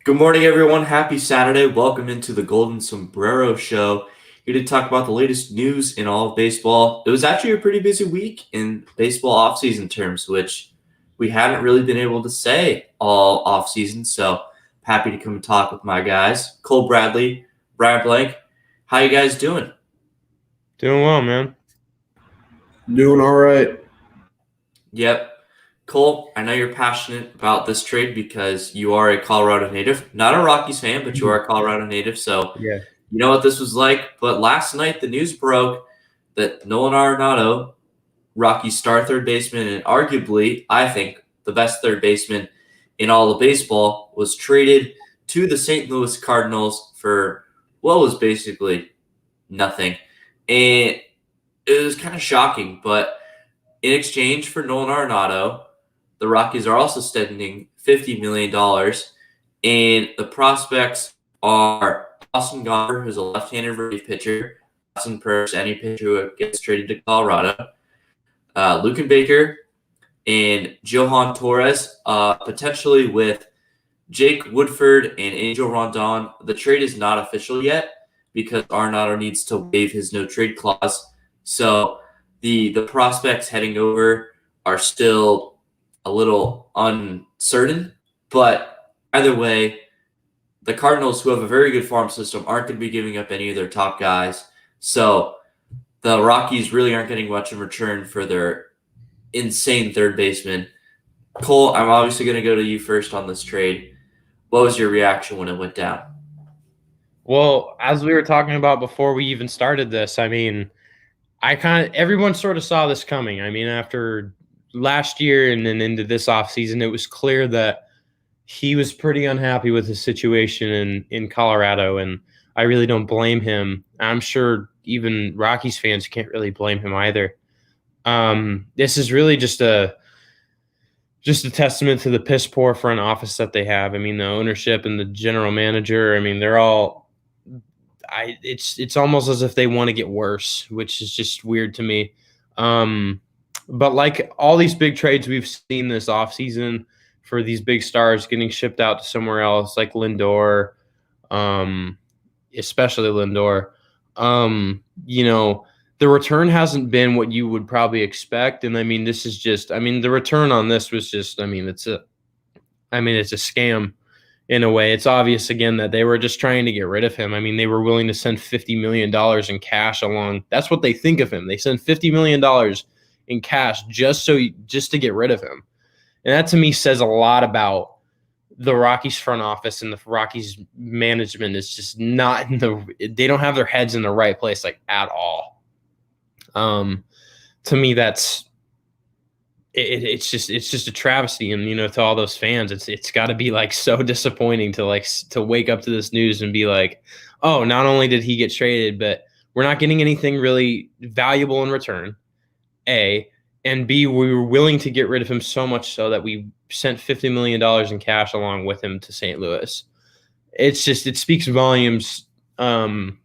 Good morning, everyone. Happy Saturday. Welcome into the Golden Sombrero Show. Here to talk about the latest news in all of baseball. It was actually a pretty busy week in baseball offseason terms, which we haven't really been able to say all offseason. So happy to come and talk with my guys, Cole Bradley, Brian Blank. How you guys doing? Doing well, man. Doing all right. Yep. Cole, I know you're passionate about this trade because you are a Colorado native. Not a Rockies fan, but you are a Colorado native. So Yeah. you know what this was like. But last night, the news broke that Nolan Arenado, Rocky's star third baseman, and arguably, I think, the best third baseman in all of baseball, was traded to the St. Louis Cardinals for what was basically nothing. And it was kind of shocking, but in exchange for Nolan Arenado, the Rockies are also spending $50 million, and the prospects are Austin Gomber, who's a left-handed relief pitcher, Austin Purse, any pitcher who gets traded to Colorado, Lucan Baker, and Johan Torres, potentially with Jake Woodford and Angel Rondon. The trade is not official yet because Arenado needs to waive his no-trade clause. So the prospects heading over are still a little uncertain, but either way, the Cardinals, who have a very good farm system, aren't going to be giving up any of their top guys. So the Rockies really aren't getting much in return for their insane third baseman. Cole, I'm obviously going to go to you first on this trade. What was your reaction when it went down? Well, as we were talking about before we even started this, everyone sort of saw this coming. After last year and then into this offseason, it was clear that he was pretty unhappy with his situation in Colorado, and I really don't blame him. I'm sure even Rockies fans can't really blame him either. This is really just a testament to the piss poor front office that they have. The ownership and the general manager, they're all it's almost as if they want to get worse, which is just weird to me. But like all these big trades we've seen this offseason for these big stars getting shipped out to somewhere else, like Lindor, especially Lindor, the return hasn't been what you would probably expect. And this is just, the return on this was just, it's a scam in a way. It's obvious again that they were just trying to get rid of him. They were willing to send $50 million in cash along. That's what they think of him. They send $50 million in cash just to get rid of him. And that to me says a lot about the Rockies front office, and the Rockies management is just not they don't have their heads in the right place, like, at all. To me, it's just a travesty. And, to all those fans, it's got to be like so disappointing to wake up to this news and be like, oh, not only did he get traded, but we're not getting anything really valuable in return, A, and B, we were willing to get rid of him so much so that we sent $50 million in cash along with him to St. Louis. It speaks volumes to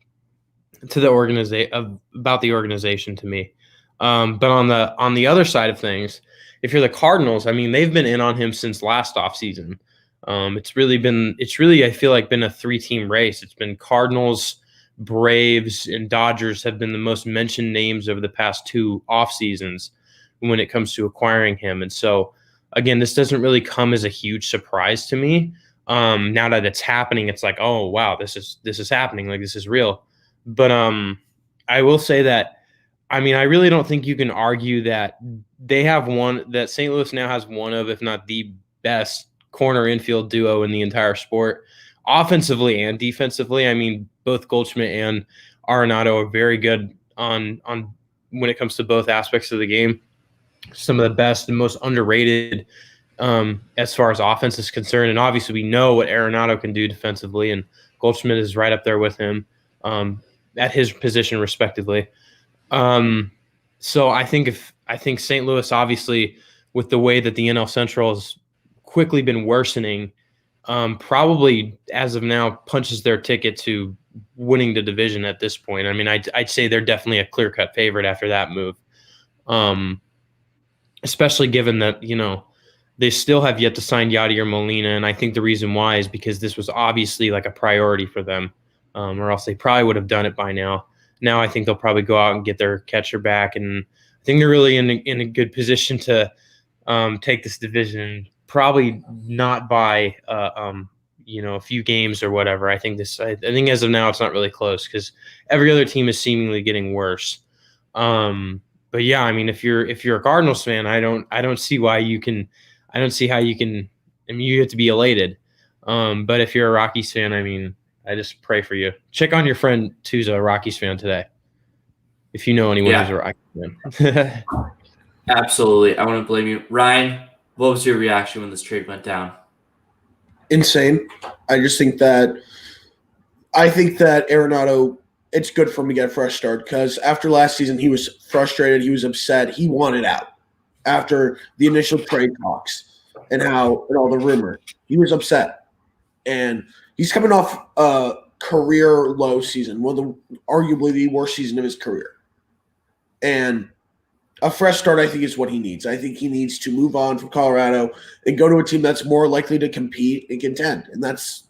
the about the organization to me. But on the other side of things, if you're the Cardinals, they've been in on him since last offseason. It's really I feel like been a 3-team race. It's been Cardinals, Braves, and Dodgers have been the most mentioned names over the past 2 off seasons when it comes to acquiring him. And so again, this doesn't really come as a huge surprise to me. Now that it's happening, it's like, oh wow, this is happening. Like, this is real. But I will say that I really don't think you can argue that that St. Louis now has one of, if not the best corner infield duo in the entire sport, offensively and defensively. Both Goldschmidt and Arenado are very good on when it comes to both aspects of the game. Some of the best and most underrated as far as offense is concerned. And obviously we know what Arenado can do defensively, and Goldschmidt is right up there with him at his position respectively. So I think St. Louis, obviously, with the way that the NL Central has quickly been worsening, probably as of now punches their ticket to winning the division at this point. I'd say they're definitely a clear-cut favorite after that move. Especially given that, they still have yet to sign Yadier Molina, and I think the reason why is because this was obviously like a priority for them, or else they probably would have done it by now. Now I think they'll probably go out and get their catcher back, and I think they're really in a good position to take this division. Probably not by a few games or whatever. I think as of now it's not really close because every other team is seemingly getting worse. But yeah, I mean, if you're a Cardinals fan, I don't see why you can. I don't see how you can. I mean, you have to be elated. But if you're a Rockies fan, I mean, I just pray for you. Check on your friend who's a Rockies fan today. If you know anyone who's a Rockies fan. Absolutely. I want to blame you. Ryan, what was your reaction when this trade went down? Insane. I think that Arenado, it's good for him to get a fresh start because after last season, he was frustrated. He was upset. He wanted out after the initial trade talks and all the rumor. He was upset. And he's coming off a career low season, arguably the worst season of his career. And a fresh start, I think, is what he needs. I think he needs to move on from Colorado and go to a team that's more likely to compete and contend, and that's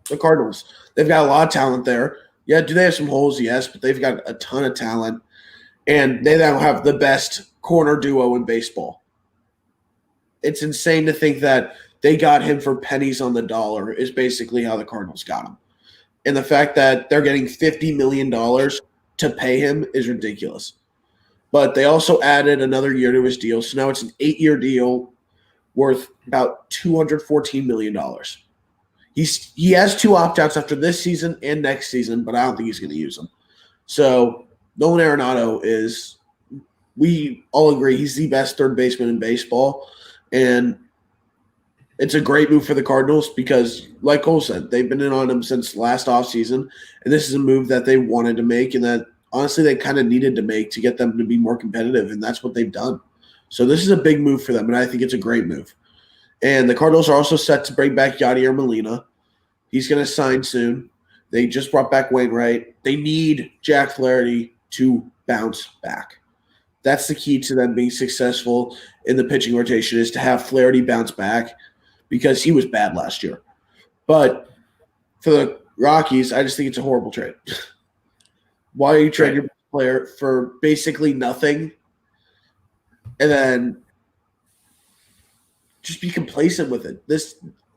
the Cardinals. They've got a lot of talent there. Yeah, do they have some holes? Yes, but they've got a ton of talent, and they now have the best corner duo in baseball. It's insane to think that they got him for pennies on the dollar is basically how the Cardinals got him. And the fact that they're getting $50 million to pay him is ridiculous. But they also added another year to his deal, so now it's an 8-year deal worth about $214 million. He has 2 opt-outs after this season and next season, but I don't think he's going to use them. So Nolan Arenado we all agree, he's the best third baseman in baseball, and it's a great move for the Cardinals because, like Cole said, they've been in on him since last offseason, and this is a move that they wanted to make and that honestly they kind of needed to make to get them to be more competitive, and that's what they've done. So this is a big move for them, and I think it's a great move. And the Cardinals are also set to bring back Yadier Molina. He's going to sign soon. They just brought back Wainwright. They need Jack Flaherty to bounce back. That's the key to them being successful in the pitching rotation is to have Flaherty bounce back because he was bad last year. But for the Rockies, I just think it's a horrible trade. Why are you trading your player for basically nothing and then just be complacent with it?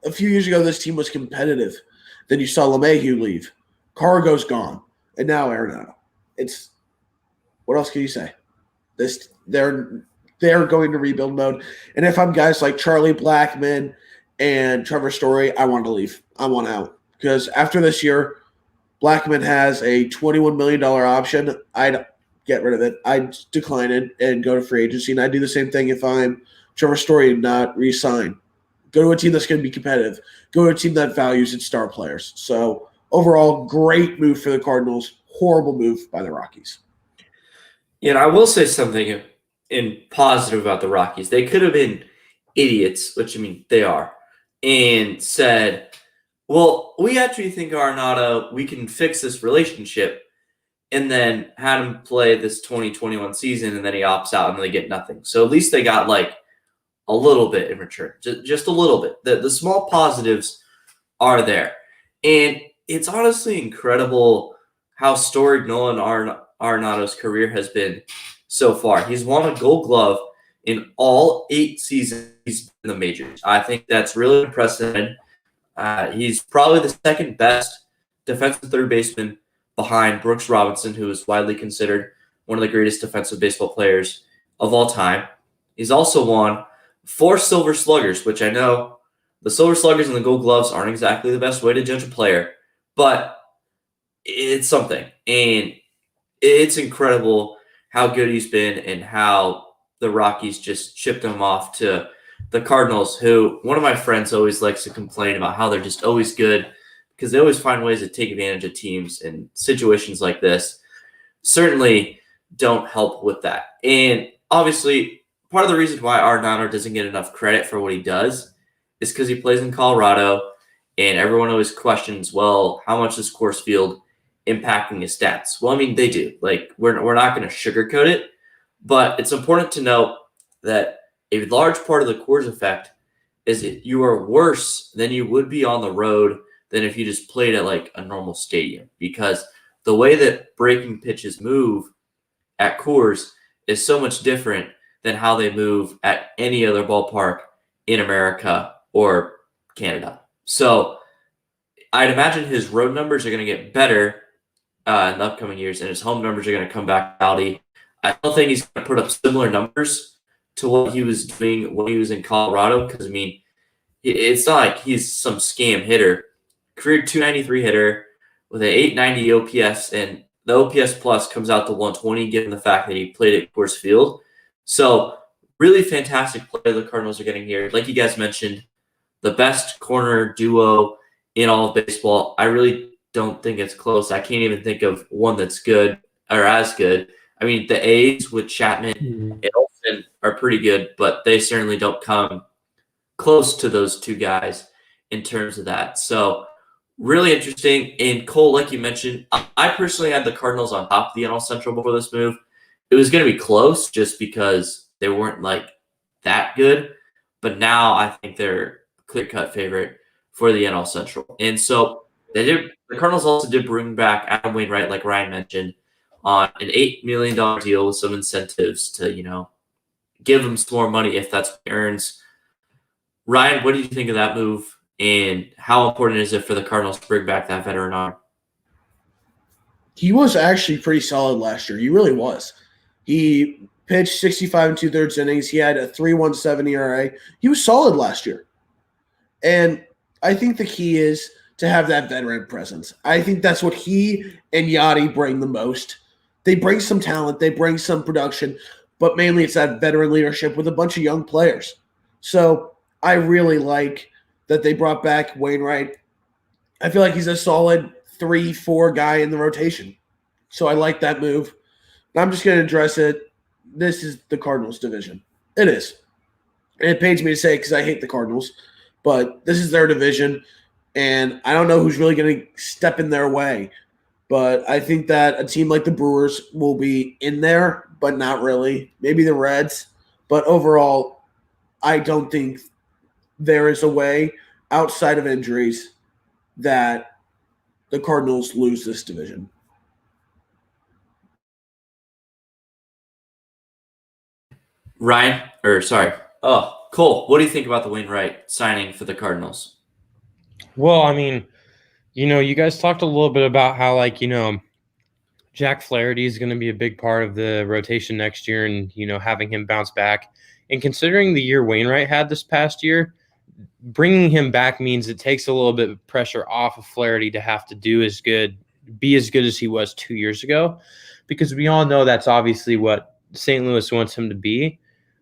A few years ago, this team was competitive. Then you saw LeMahieu leave. Cargo's gone. And now Arenado. What else can you say? They're going to rebuild mode. And if I'm guys like Charlie Blackmon and Trevor Story, I want to leave. I want out. Because after this year, Blackmon has a $21 million option. I'd get rid of it. I'd decline it and go to free agency. And I'd do the same thing if I'm Trevor Story and not re-sign. Go to a team that's going to be competitive. Go to a team that values its star players. So overall, great move for the Cardinals. Horrible move by the Rockies. Yeah, and I will say something in positive about the Rockies. They could have been idiots, which, I mean, they are, and said, well, we actually think Arenado, we can fix this relationship, and then had him play this 2021 season, and then he opts out, and they get nothing. So at least they got, like, a little bit in return, just a little bit. The small positives are there. And it's honestly incredible how storied Nolan Arenado's career has been so far. He's won a Gold Glove in all 8 seasons he's been in the majors. I think that's really unprecedented. He's probably the second best defensive third baseman behind Brooks Robinson, who is widely considered one of the greatest defensive baseball players of all time. He's also won 4 Silver Sluggers, which I know the Silver Sluggers and the Gold Gloves aren't exactly the best way to judge a player, but it's something. And it's incredible how good he's been and how the Rockies just shipped him off to the Cardinals, who one of my friends always likes to complain about how they're just always good because they always find ways to take advantage of teams, and situations like this certainly don't help with that. And obviously, part of the reason why Arenado doesn't get enough credit for what he does is because he plays in Colorado, and everyone always questions, well, how much is Coors Field impacting his stats? Well, I mean, they do. Like, we're not going to sugarcoat it, but it's important to note that a large part of the Coors effect is you are worse than you would be on the road than if you just played at like a normal stadium, because the way that breaking pitches move at Coors is so much different than how they move at any other ballpark in America or Canada. So I'd imagine his road numbers are going to get better in the upcoming years, and his home numbers are going to come back rowdy. I don't think he's going to put up similar numbers to what he was doing when he was in Colorado, because, I mean, it's not like he's some scam hitter. Career 293 hitter with an 890 OPS, and the OPS plus comes out to 120, given the fact that he played at Coors Field. So really fantastic play the Cardinals are getting here. Like you guys mentioned, the best corner duo in all of baseball. I really don't think it's close. I can't even think of one that's good or as good. I mean, the A's with Chapman and Olsen are pretty good, but they certainly don't come close to those two guys in terms of that. So really interesting. And Cole, like you mentioned, I personally had the Cardinals on top of the NL Central before this move. It was going to be close just because they weren't like that good. But now I think they're a clear-cut favorite for the NL Central. And so the Cardinals also did bring back Adam Wainwright, like Ryan mentioned, on an $8 million deal with some incentives to, give him some more money if that's what he earns. Ryan, what do you think of that move, and how important is it for the Cardinals to bring back that veteran arm? He was actually pretty solid last year. He really was. He pitched 65 and 2/3 innings. He had a 3.17 ERA. He was solid last year. And I think the key is to have that veteran presence. I think that's what he and Yachty bring the most. They bring some talent. They bring some production. But mainly it's that veteran leadership with a bunch of young players. So I really like that they brought back Wainwright. I feel like he's a solid 3-4 guy in the rotation. So I like that move. And I'm just going to address it. This is the Cardinals division. It is. And it pains me to say it because I hate the Cardinals. But this is their division. And I don't know who's really going to step in their way. But I think that a team like the Brewers will be in there, but not really. Maybe the Reds. But overall, I don't think there is a way outside of injuries that the Cardinals lose this division. Cole, what do you think about the Wainwright signing for the Cardinals? Well, I mean, you guys talked a little bit about how, Jack Flaherty is going to be a big part of the rotation next year, and, having him bounce back. And considering the year Wainwright had this past year, bringing him back means it takes a little bit of pressure off of Flaherty to have to be as good as he was 2 years ago, because we all know that's obviously what St. Louis wants him to be.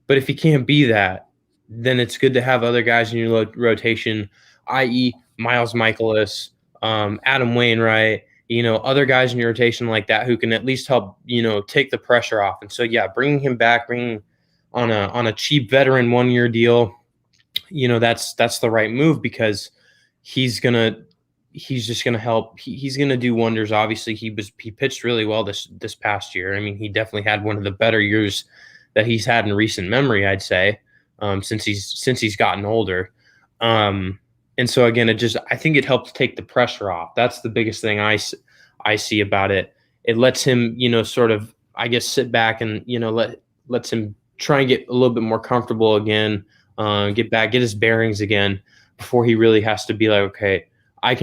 But if he can't be that, then it's good to have other guys in your rotation, i.e. Miles Michaelis, Adam Wainwright, other guys in your rotation like that who can at least help, take the pressure off. And so, bringing him back, bringing on a cheap veteran 1-year deal, that's the right move, because he's just gonna help. He's gonna do wonders. Obviously, he pitched really well this past year. I mean, he definitely had one of the better years that he's had in recent memory, I'd say, since he's gotten older. And so again, I think it helps take the pressure off. That's the biggest thing I see about it. It lets him, sort of, I guess, sit back and, lets him try and get a little bit more comfortable again, get his bearings again before he really has to be like, okay, I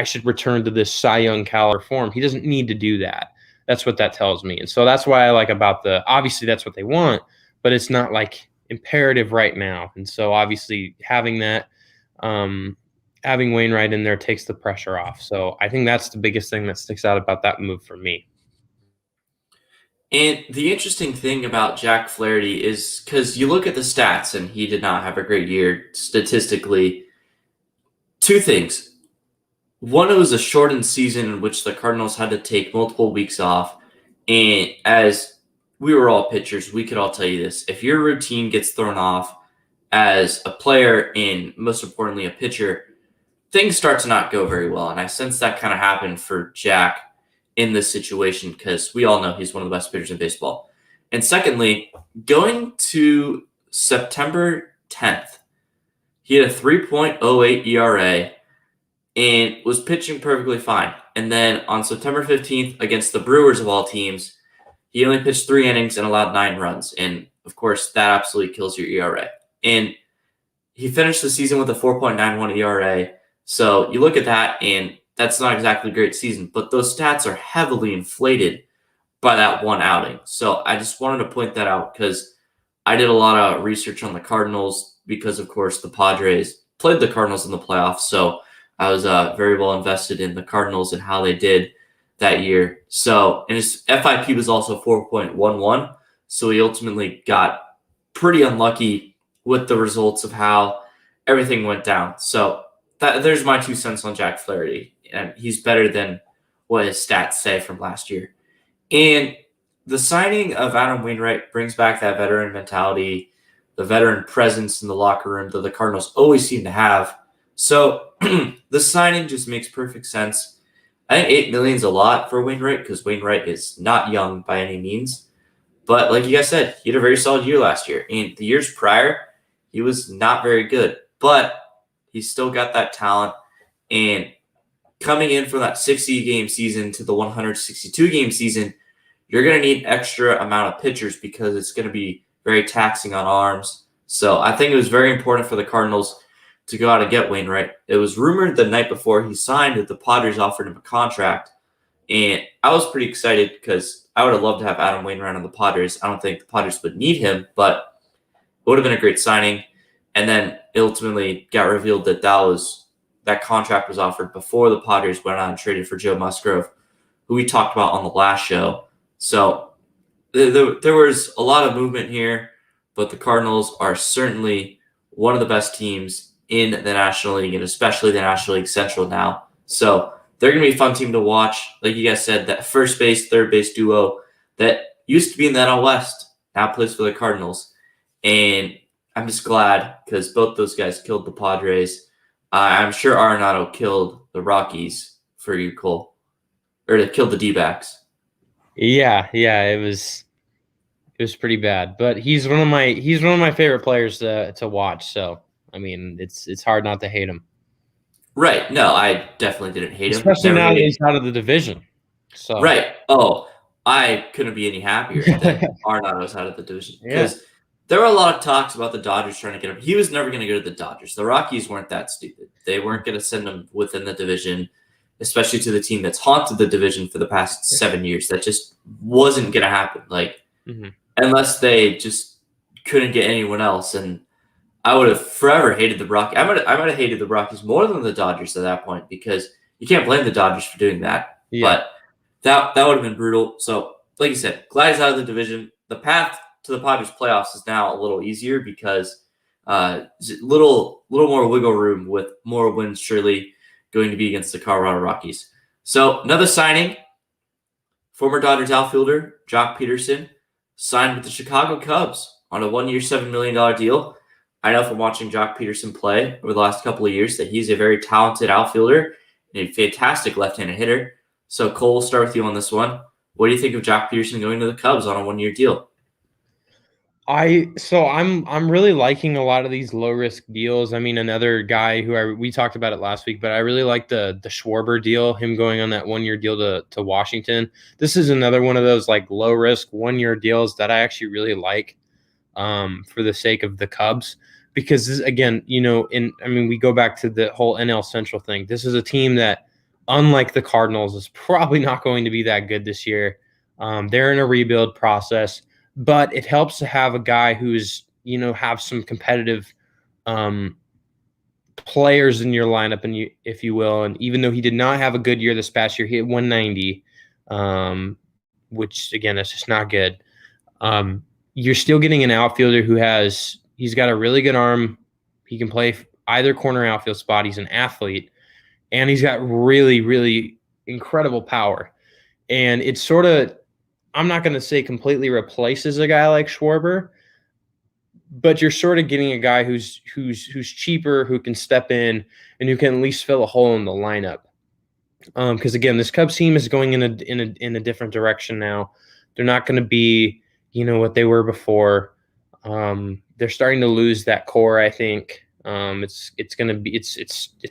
should return to this Cy Young caliber form. He doesn't need to do that. That's what that tells me. And so that's why I like about obviously that's what they want, but it's not like imperative right now. And so obviously having that, having Wainwright in there takes the pressure off. So I think that's the biggest thing that sticks out about that move for me. And the interesting thing about Jack Flaherty is, because you look at the stats and he did not have a great year statistically. Two things. One, it was a shortened season in which the Cardinals had to take multiple weeks off. And as we were all pitchers, we could all tell you this. If your routine gets thrown off as a player and most importantly a pitcher, things start to not go very well. And I sense that kind of happened for Jack in this situation, because we all know he's one of the best pitchers in baseball. And secondly, going to September 10th, He had a 3.08 ERA and was pitching perfectly fine. And then on September 15th against the Brewers of all teams, he only pitched 3 innings and allowed 9 runs. And, of course, that absolutely kills your ERA. And he finished the season with a 4.91 ERA. So you look at that, and that's not exactly a great season. But those stats are heavily inflated by that one outing. So I just wanted to point that out because I did a lot of research on the Cardinals because, of course, the Padres played the Cardinals in the playoffs. So I was very well invested in the Cardinals and how they did that year. So, and his FIP was also 4.11. So he ultimately got pretty unlucky with the results of how everything went down. So there's my 2 cents on Jack Flaherty. And he's better than what his stats say from last year. And the signing of Adam Wainwright brings back that veteran mentality, the veteran presence in the locker room that the Cardinals always seem to have. So the signing just makes perfect sense. I think $8 million is a lot for Wainwright because Wainwright is not young by any means. But like you guys said, he had a very solid year last year. And the years prior, he was not very good. But he's still got that talent. And coming in from that 60-game season to the 162-game season, you're going to need extra amount of pitchers because it's going to be very taxing on arms. So I think it was very important for the Cardinals to go out and get Wainwright. It was rumored the night before he signed that the Padres offered him a contract. And I was pretty excited because I would have loved to have Adam Wainwright on the Padres. I don't think the Padres would need him, but it would have been a great signing. And then it ultimately got revealed that that contract was offered before the Padres went out and traded for Joe Musgrove, who we talked about on the last show. So there was a lot of movement here, but the Cardinals are certainly one of the best teams in the National League, and especially the National League Central now. So they're going to be a fun team to watch. Like you guys said, that first base, third base duo that used to be in the NL West now plays for the Cardinals. And I'm just glad because both those guys killed the Padres. I'm sure Arenado killed the Rockies for you, Cole, or they killed the D-backs. Yeah, it was pretty bad. But he's one of my favorite players to watch. So I mean, it's hard not to hate him. Right. No, I definitely didn't hate him. Especially now that he's out of the division. So right. Oh, I couldn't be any happier that Arenado's out of the division because there were a lot of talks about the Dodgers trying to get him. He was never going to go to the Dodgers. The Rockies weren't that stupid. They weren't going to send him within the division, especially to the team that's haunted the division for the past 7 years. That just wasn't going to happen. Like, unless they just couldn't get anyone else. And I would have forever hated the Rockies. I might have hated the Rockies more than the Dodgers at that point because you can't blame the Dodgers for doing that. Yeah. But that would have been brutal. So, like you said, glad he's out of the division. The path to the Padres playoffs is now a little easier because little more wiggle room with more wins surely going to be against the Colorado Rockies. So another signing, former Dodgers outfielder Jock Peterson signed with the Chicago Cubs on a 1-year, $7 million deal. I know from watching Jock Peterson play over the last couple of years that he's a very talented outfielder and a fantastic left-handed hitter. So Cole, we'll start with you on this one. What do you think of Jock Peterson going to the Cubs on a 1-year deal? I'm really liking a lot of these low risk deals. I mean, another guy who we talked about it last week, but I really like the Schwarber deal, him going on that 1-year deal to Washington. This is another one of those like low risk 1-year deals that I actually really like for the sake of the Cubs, because this, again, we go back to the whole NL Central thing. This is a team that, unlike the Cardinals, is probably not going to be that good this year. They're in a rebuild process. But it helps to have a guy who's, have some competitive players in your lineup, and if you will. And even though he did not have a good year this past year, he hit 190, which, again, that's just not good. You're still getting an outfielder he's got a really good arm. He can play either corner outfield spot. He's an athlete. And he's got really, really incredible power. And it's sort of, I'm not going to say completely replaces a guy like Schwarber, but you're sort of getting a guy who's cheaper, who can step in and who can at least fill a hole in the lineup. Because again, this Cubs team is going in a different direction now. They're not going to be, what they were before. They're starting to lose that core, I think. It's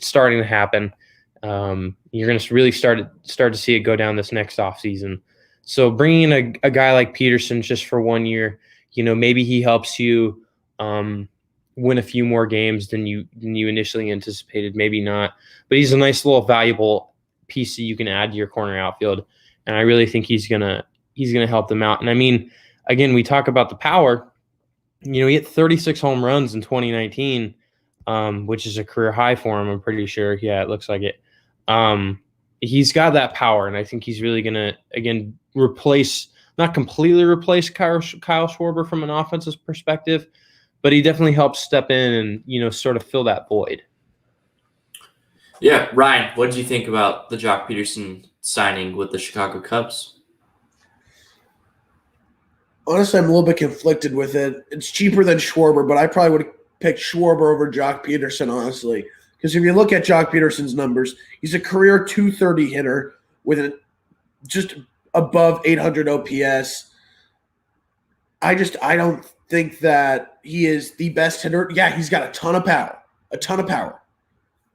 starting to happen. You're going to really start to see it go down this next offseason. So bringing in a guy like Peterson just for 1 year, maybe he helps you win a few more games than you initially anticipated. Maybe not, but he's a nice little valuable piece that you can add to your corner outfield, and I really think he's gonna help them out. And I mean, again, we talk about the power. He hit 36 home runs in 2019, which is a career high for him. I'm pretty sure. Yeah, it looks like it. He's got that power, and I think he's really gonna again not completely replace Kyle Schwarber from an offensive perspective, but he definitely helps step in and, sort of fill that void. Yeah, Ryan, what did you think about the Jock Peterson signing with the Chicago Cubs? Honestly, I'm a little bit conflicted with it. It's cheaper than Schwarber, but I probably would have picked Schwarber over Jock Peterson, honestly. Because if you look at Jock Peterson's numbers, he's a career 230 hitter with just above 800 OPS. I don't think that he is the best hitter. Yeah, he's got a ton of power,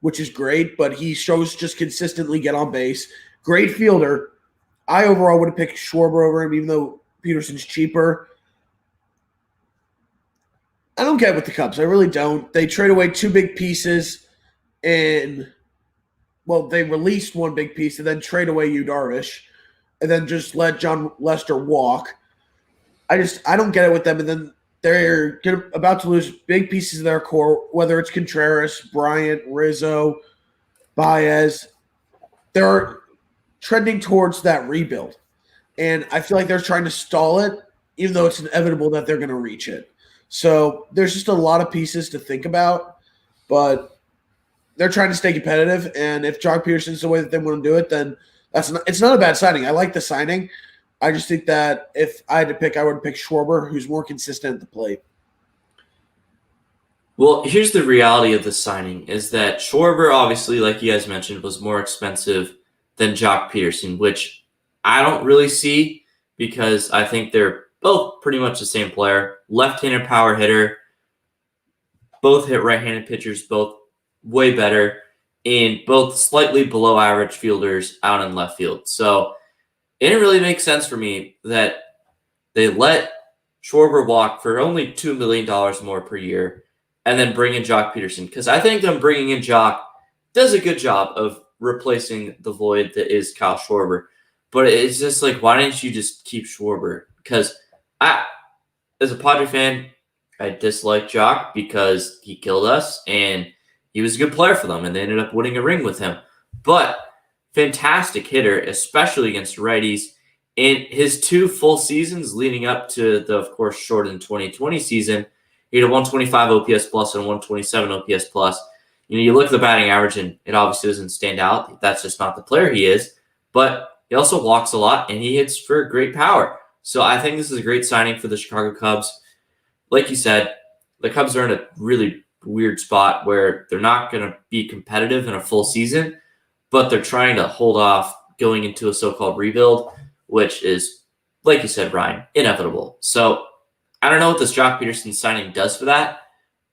which is great, but he shows just consistently get on base. Great fielder. I overall would have picked Schwarber over him, even though Peterson's cheaper. I don't get with the Cubs. I really don't. They trade away two big pieces, and they released one big piece and then trade away Yu Darvish, and then just let John Lester walk. I don't get it with them. And then they're about to lose big pieces of their core, whether it's Contreras, Bryant, Rizzo, Baez. They're trending towards that rebuild. And I feel like they're trying to stall it, even though it's inevitable that they're going to reach it. So there's just a lot of pieces to think about, but they're trying to stay competitive. And if Jock Peterson's the way that they want to do it, then it's not a bad signing. I like the signing. I just think that if I had to pick, I would pick Schwarber, who's more consistent at the plate. Well, here's the reality of the signing is that Schwarber, obviously, like you guys mentioned, was more expensive than Jock Peterson, which I don't really see because I think they're both pretty much the same player. Left-handed power hitter, both hit right-handed pitchers, both way better, and both slightly below average fielders out in left field. So it didn't really make sense for me that they let Schwarber walk for only $2 million more per year and then bring in Jock Peterson. Because I think them bringing in Jock does a good job of replacing the void that is Kyle Schwarber. But it's just like, why didn't you just keep Schwarber? Because as a Padre fan, I dislike Jock because he killed us and he was a good player for them and they ended up winning a ring with him. But fantastic hitter, especially against righties. In his 2 full seasons leading up to the, of course, shortened 2020 season, he had a 125 OPS plus and a 127 OPS plus. You look at the batting average and it obviously doesn't stand out. That's just not the player he is. But he also walks a lot and he hits for great power. So I think this is a great signing for the Chicago Cubs. Like you said, the Cubs are in a really weird spot where they're not going to be competitive in a full season, but they're trying to hold off going into a so-called rebuild, which is, like you said, Ryan, inevitable. So I don't know what this Jock Peterson signing does for that,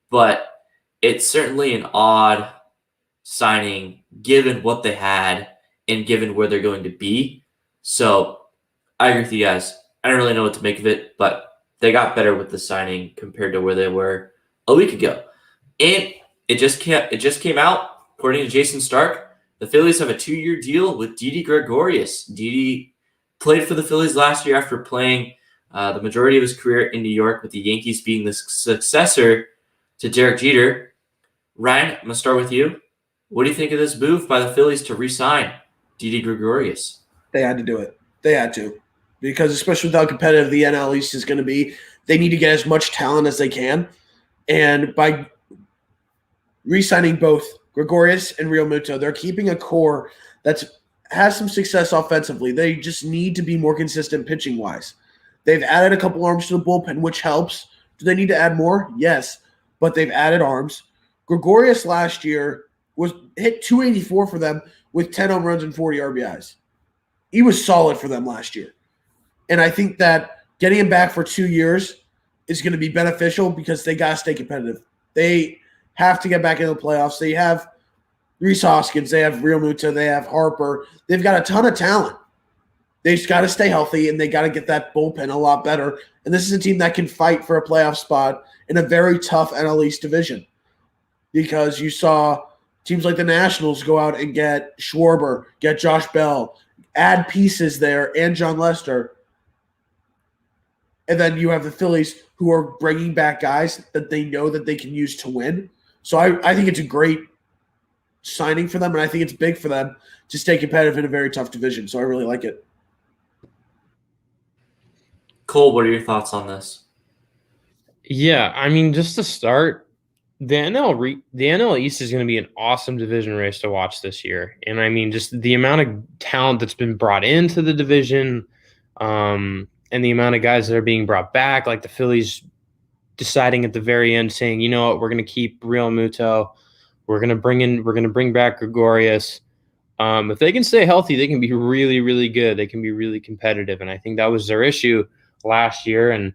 but it's certainly an odd signing given what they had and given where they're going to be. So I agree with you guys. I don't really know what to make of it, but they got better with the signing compared to where they were a week ago. And it just came out, according to Jason Stark, the Phillies have a 2-year deal with Didi Gregorius. Didi played for the Phillies last year after playing the majority of his career in New York, with the Yankees being the successor to Derek Jeter. Ryan, I'm going to start with you. What do you think of this move by the Phillies to re-sign Didi Gregorius? They had to do it. They had to. Because especially with how competitive the NL East is going to be, they need to get as much talent as they can. And by re-signing both Gregorius and Real Muto, they're keeping a core that has some success offensively. They just need to be more consistent pitching-wise. They've added a couple arms to the bullpen, which helps. Do they need to add more? Yes, but they've added arms. Gregorius last year hit 284 for them with 10 home runs and 40 RBIs. He was solid for them last year. And I think that getting him back for 2 years is going to be beneficial because they got to stay competitive. They have to get back into the playoffs. They have Reese Hoskins, they have Real Muto, they have Harper. They've got a ton of talent. They just got to stay healthy, and they got to get that bullpen a lot better. And this is a team that can fight for a playoff spot in a very tough NL East division, because you saw teams like the Nationals go out and get Schwarber, get Josh Bell, add pieces there, and John Lester. And then you have the Phillies who are bringing back guys that they know that they can use to win. So I think it's a great signing for them, and I think it's big for them to stay competitive in a very tough division. So I really like it. Cole, what are your thoughts on this? Yeah, I mean, just to start, the NL East is going to be an awesome division race to watch this year. And I mean, just the amount of talent that's been brought into the division, and the amount of guys that are being brought back, like the Phillies deciding at the very end, saying, you know what, we're going to keep Real Muto. We're going to bring back Gregorius. If they can stay healthy, they can be really, really good. They can be really competitive. And I think that was their issue last year and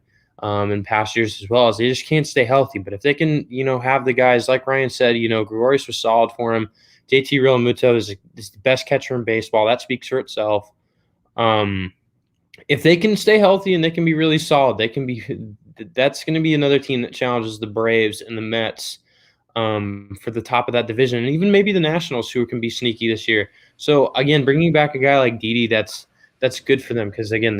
in past years as well, as they just can't stay healthy. But if they can, have the guys, like Ryan said, Gregorius was solid for him. JT Realmuto is the best catcher in baseball. That speaks for itself. If they can stay healthy and they can be really solid, that's going to be another team that challenges the Braves and the Mets for the top of that division, and even maybe the Nationals, who can be sneaky this year. So again, bringing back a guy like Didi, that's good for them, because again,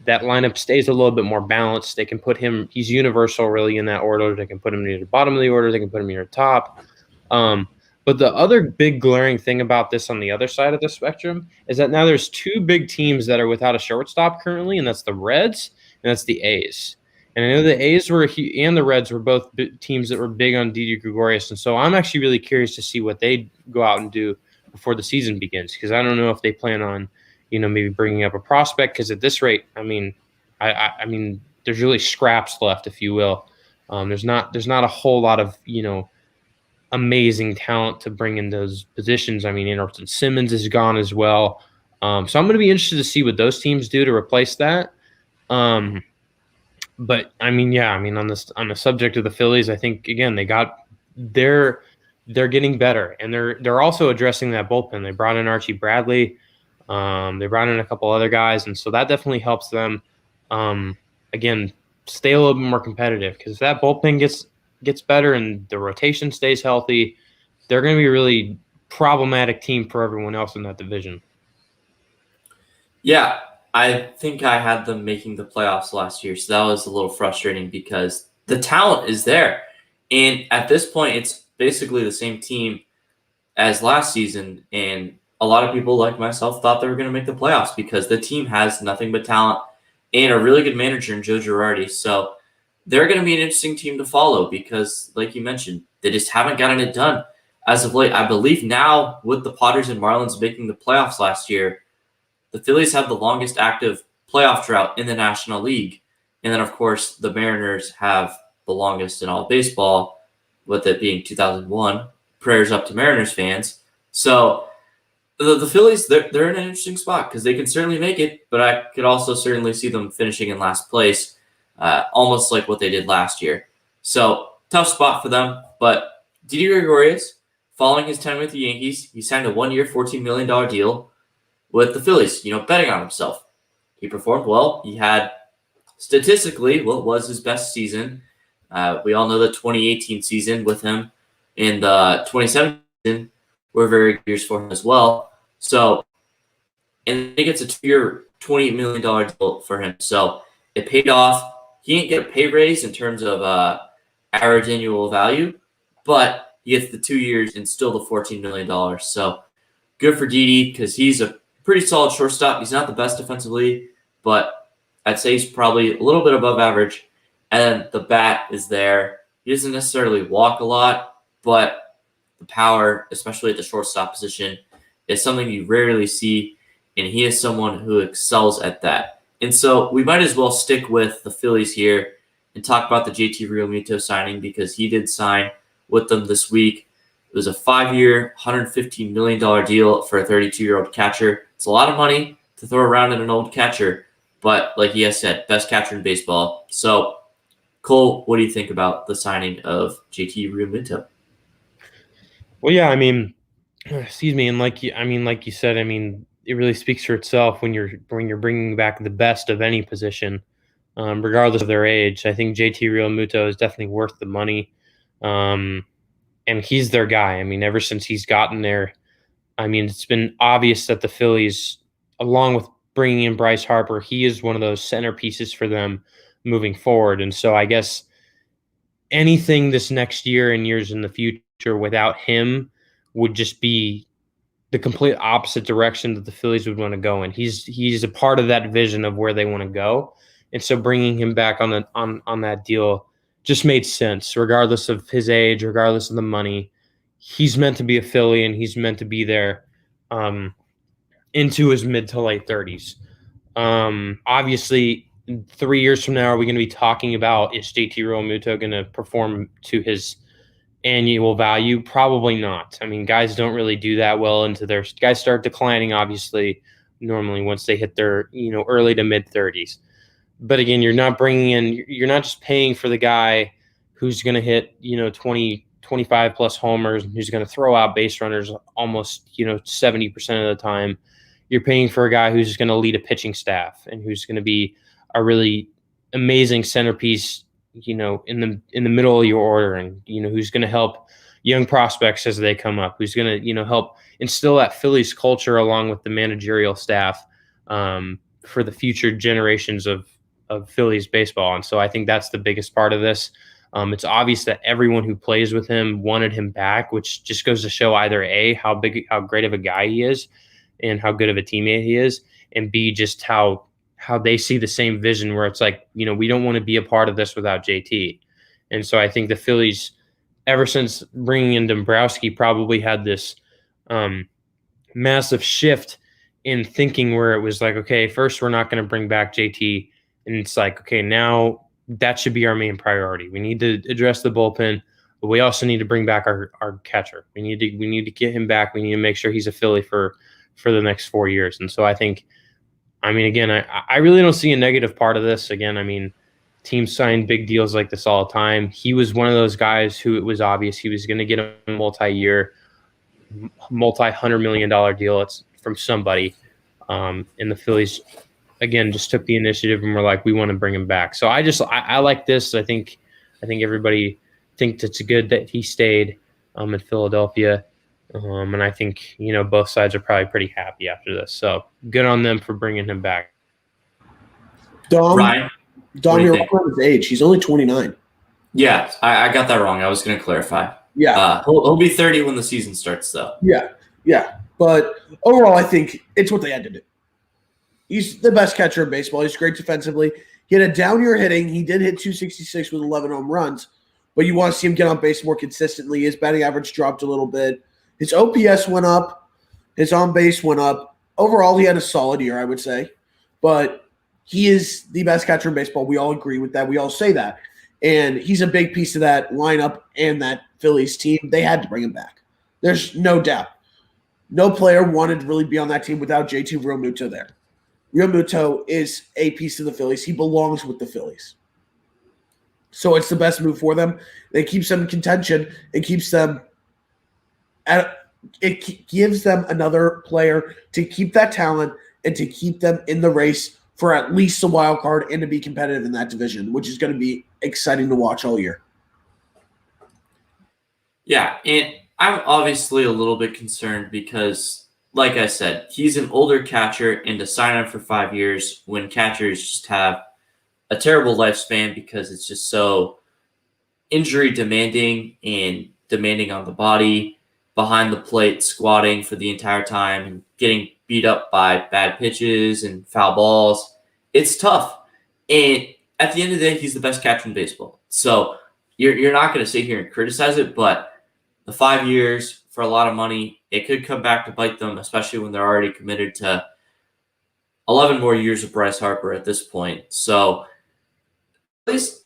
that lineup stays a little bit more balanced. They can put him; he's universal really in that order. They can put him near the bottom of the order. They can put him near the top. But the other big glaring thing about this on the other side of the spectrum is that now there's two big teams that are without a shortstop currently, and that's the Reds and that's the A's. And I know the A's and the Reds were both teams that were big on Didi Gregorius, and so I'm actually really curious to see what they go out and do before the season begins, because I don't know if they plan on, maybe bringing up a prospect, because at this rate, I mean, there's really scraps left, if you will. There's not a whole lot of amazing talent to bring in those positions. I mean, Anderson Simmons is gone as well. So I'm going to be interested to see what those teams do to replace that. But I mean, on the subject of the Phillies, I think again they're getting better, and they're also addressing that bullpen. They brought in Archie Bradley, they brought in a couple other guys, and so that definitely helps them again stay a little bit more competitive, because if that bullpen gets better and the rotation stays healthy, they're going to be a really problematic team for everyone else in that division. Yeah, I think I had them making the playoffs last year, so that was a little frustrating because the talent is there. And at this point, it's basically the same team as last season. And a lot of people like myself thought they were going to make the playoffs because the team has nothing but talent and a really good manager in Joe Girardi. So they're going to be an interesting team to follow because, like you mentioned, they just haven't gotten it done as of late. I believe now with the Padres and Marlins making the playoffs last year, the Phillies have the longest active playoff drought in the National League. And then, of course, the Mariners have the longest in all baseball, with it being 2001. Prayers up to Mariners fans. So the Phillies, they're in an interesting spot because they can certainly make it, but I could also certainly see them finishing in last place, almost like what they did last year. So tough spot for them. But Didi Gregorius, following his time with the Yankees, he signed a 1-year, $14 million deal with the Phillies, betting on himself. He performed well. He had, statistically, what was his best season. We all know the 2018 season with him, and the 2017 were very good years for him as well. So, and he gets a 2-year, $28 million deal for him. So it paid off. He didn't get a pay raise in terms of average annual value, but he gets the 2 years and still the $14 million. So good for Didi because he's a pretty solid shortstop. He's not the best defensively, but I'd say he's probably a little bit above average. And the bat is there. He doesn't necessarily walk a lot, but the power, especially at the shortstop position, is something you rarely see, and he is someone who excels at that. And so we might as well stick with the Phillies here and talk about the JT Realmuto signing because he did sign with them this week. It was a 5-year, $115 million deal for a 32-year-old catcher. It's a lot of money to throw around at an old catcher, but like he has said, best catcher in baseball. So Cole, what do you think about the signing of JT Realmuto? Well, yeah, I mean, excuse me, and like you said, I mean, it really speaks for itself when you're bringing back the best of any position, regardless of their age. I think JT Realmuto is definitely worth the money, and he's their guy. I mean, ever since he's gotten there, I mean, it's been obvious that the Phillies, along with bringing in Bryce Harper, he is one of those centerpieces for them moving forward. And so I guess anything this next year and years in the future without him would just be the complete opposite direction that the Phillies would want to go in. He's a part of that vision of where they want to go, and so bringing him back on that deal just made sense, regardless of his age, regardless of the money. He's meant to be a Philly, and he's meant to be there into his mid to late 30s. Obviously, 3 years from now, are we going to be talking about is JT Realmuto going to perform to his annual value? Probably not. I mean, guys don't really do that well into their guys start declining, obviously, normally once they hit their early to mid 30s. But again, you're not just paying for the guy who's going to hit 20 25 plus homers and who's going to throw out base runners almost 70% of the time. You're paying for a guy who's going to lead a pitching staff and who's going to be a really amazing centerpiece in the middle of your order, and who's going to help young prospects as they come up, who's going to help instill that Phillies culture along with the managerial staff for the future generations of Phillies baseball. And so I think that's the biggest part of this. It's obvious that everyone who plays with him wanted him back, which just goes to show either A, how great of a guy he is and how good of a teammate he is, and B, just how they see the same vision where it's like, we don't want to be a part of this without JT. And so I think the Phillies, ever since bringing in Dombrowski, probably had this massive shift in thinking where it was like, okay, first we're not going to bring back JT. And it's like, okay, now that should be our main priority. We need to address the bullpen, but we also need to bring back our catcher. We need to get him back. We need to make sure he's a Philly for the next 4 years. And so I think, again, I really don't see a negative part of this. Again, teams sign big deals like this all the time. He was one of those guys who it was obvious he was going to get a multi-year, multi-$100 million deal. It's from somebody. And the Phillies, again, just took the initiative and were like, we want to bring him back. So I like this. I think everybody thinks it's good that he stayed in Philadelphia. And I think, both sides are probably pretty happy after this. So good on them for bringing him back. Ryan? Dom, you're wrong on his age. He's only 29. Yeah, I got that wrong. I was going to clarify. Yeah. He'll be 30 when the season starts, though. Yeah. But overall, I think it's what they had to do. He's the best catcher in baseball. He's great defensively. He had a down year hitting. He did hit 266 with 11 home runs, but you want to see him get on base more consistently. His batting average dropped a little bit. His OPS went up. His on base went up. Overall, he had a solid year, I would say. But he is the best catcher in baseball. We all agree with that. We all say that. And he's a big piece of that lineup and that Phillies team. They had to bring him back. There's no doubt. No player wanted to really be on that team without JT Realmuto there. Realmuto is a piece of the Phillies. He belongs with the Phillies. So it's the best move for them. It keeps them in contention. It keeps them it gives them another player to keep that talent and to keep them in the race for at least a wild card and to be competitive in that division, which is going to be exciting to watch all year. Yeah, and I'm obviously a little bit concerned because, like I said, he's an older catcher, and to sign him for 5 years when catchers just have a terrible lifespan because it's just so injury demanding and demanding on the body, behind the plate, squatting for the entire time and getting beat up by bad pitches and foul balls. It's tough. And at the end of the day, he's the best catcher in baseball. So you're not going to sit here and criticize it, but the 5 years for a lot of money, it could come back to bite them, especially when they're already committed to 11 more years of Bryce Harper at this point. So at least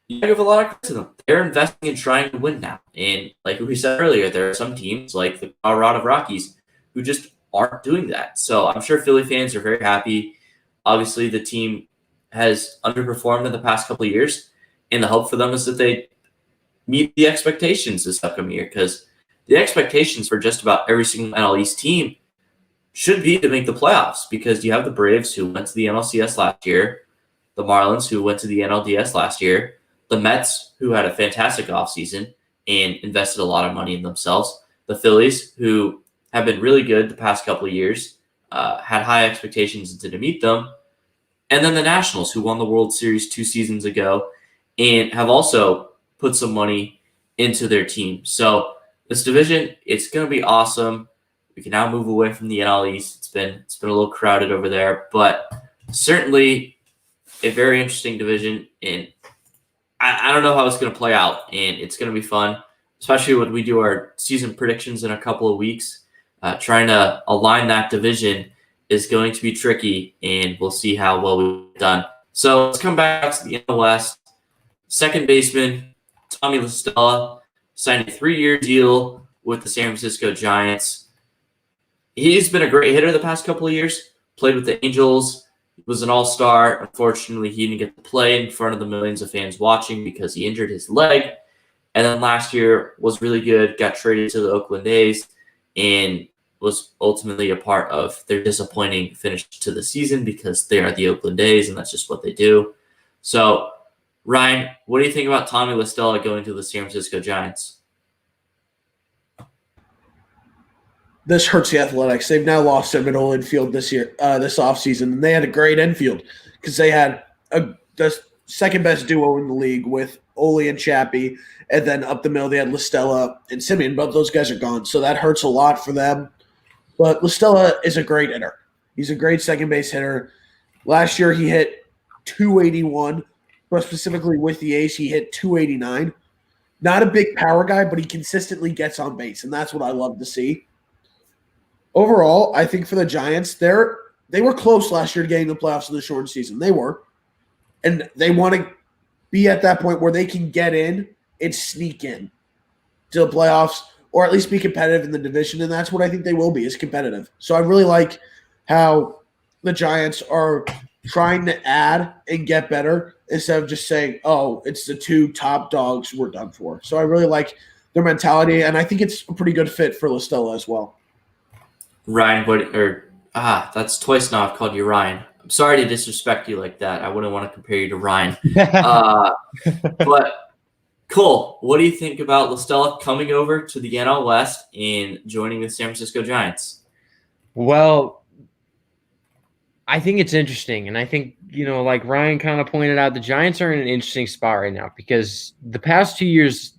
you give a lot of credit to them. They're investing in trying to win now. And like we said earlier, there are some teams like the Colorado Rockies who just aren't doing that. So I'm sure Philly fans are very happy. Obviously, the team has underperformed in the past couple of years, And the hope for them is that they meet the expectations this upcoming year, because the expectations for just about every single NL East team should be to make the playoffs, because you have the Braves who went to the NLCS last year, the Marlins who went to the NLDS last year, the Mets who had a fantastic offseason and invested a lot of money in themselves, the Phillies who have been really good the past couple of years, had high expectations and didn't meet them, and then the Nationals who won the World Series 2 seasons ago and have also put some money into their team. So this division, it's going to be awesome. We can now move away from the NL East. It's been a little crowded over there, but certainly a very interesting division. And I don't know how it's going to play out, and it's going to be fun, especially when we do our season predictions in a couple of weeks. Trying to align that division is going to be tricky, and we'll see how well we've done. So let's come back to the NL West. Second baseman Tommy La Stella signed a 3-year deal with the San Francisco Giants. He's been a great hitter the past couple of years. Played with the Angels, was an all-star. Unfortunately, he didn't get to play in front of the millions of fans watching because he injured his leg. And then last year was really good, got traded to the Oakland A's, and was ultimately a part of their disappointing finish to the season because they are the Oakland A's, and that's just what they do. So, Ryan, what do you think about Tommy La Stella going to the San Francisco Giants? This hurts the Athletics. They've now lost their middle infield this offseason, and they had a great infield because they had the second best duo in the league with Ole and Chappie, and then up the middle they had La Stella and Simeon. Both those guys are gone, so that hurts a lot for them. But La Stella is a great hitter. He's a great second base hitter. Last year he hit 281, but specifically with the A's he hit 289. Not a big power guy, but he consistently gets on base, and that's what I love to see. Overall, I think for the Giants, they were close last year to getting the playoffs in the shortened season. They were. And they want to be at that point where they can get in and sneak in to the playoffs, or at least be competitive in the division, and that's what I think they will be, is competitive. So I really like how the Giants are trying to add and get better instead of just saying, oh, it's the 2 top dogs we're done for. So I really like their mentality, and I think it's a pretty good fit for La Stella as well. Ryan, that's twice now I've called you Ryan. I'm sorry to disrespect you like that. I wouldn't want to compare you to Ryan. But Cole, what do you think about La Stella coming over to the NL West and joining the San Francisco Giants? Well, I think it's interesting. And I think, like Ryan kind of pointed out, the Giants are in an interesting spot right now because the past 2 years,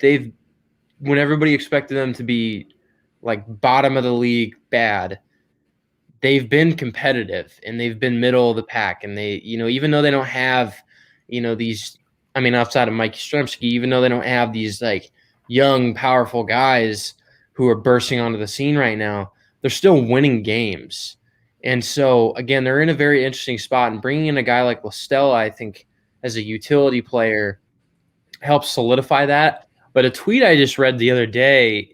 when everybody expected them to be like bottom of the league bad, they've been competitive and they've been middle of the pack. And they, even though they don't have, these, outside of Mike Yastrzemski, even though they don't have these like young, powerful guys who are bursting onto the scene right now, they're still winning games. And so, again, they're in a very interesting spot. And bringing in a guy like La Stella, I think, as a utility player helps solidify that. But a tweet I just read the other day,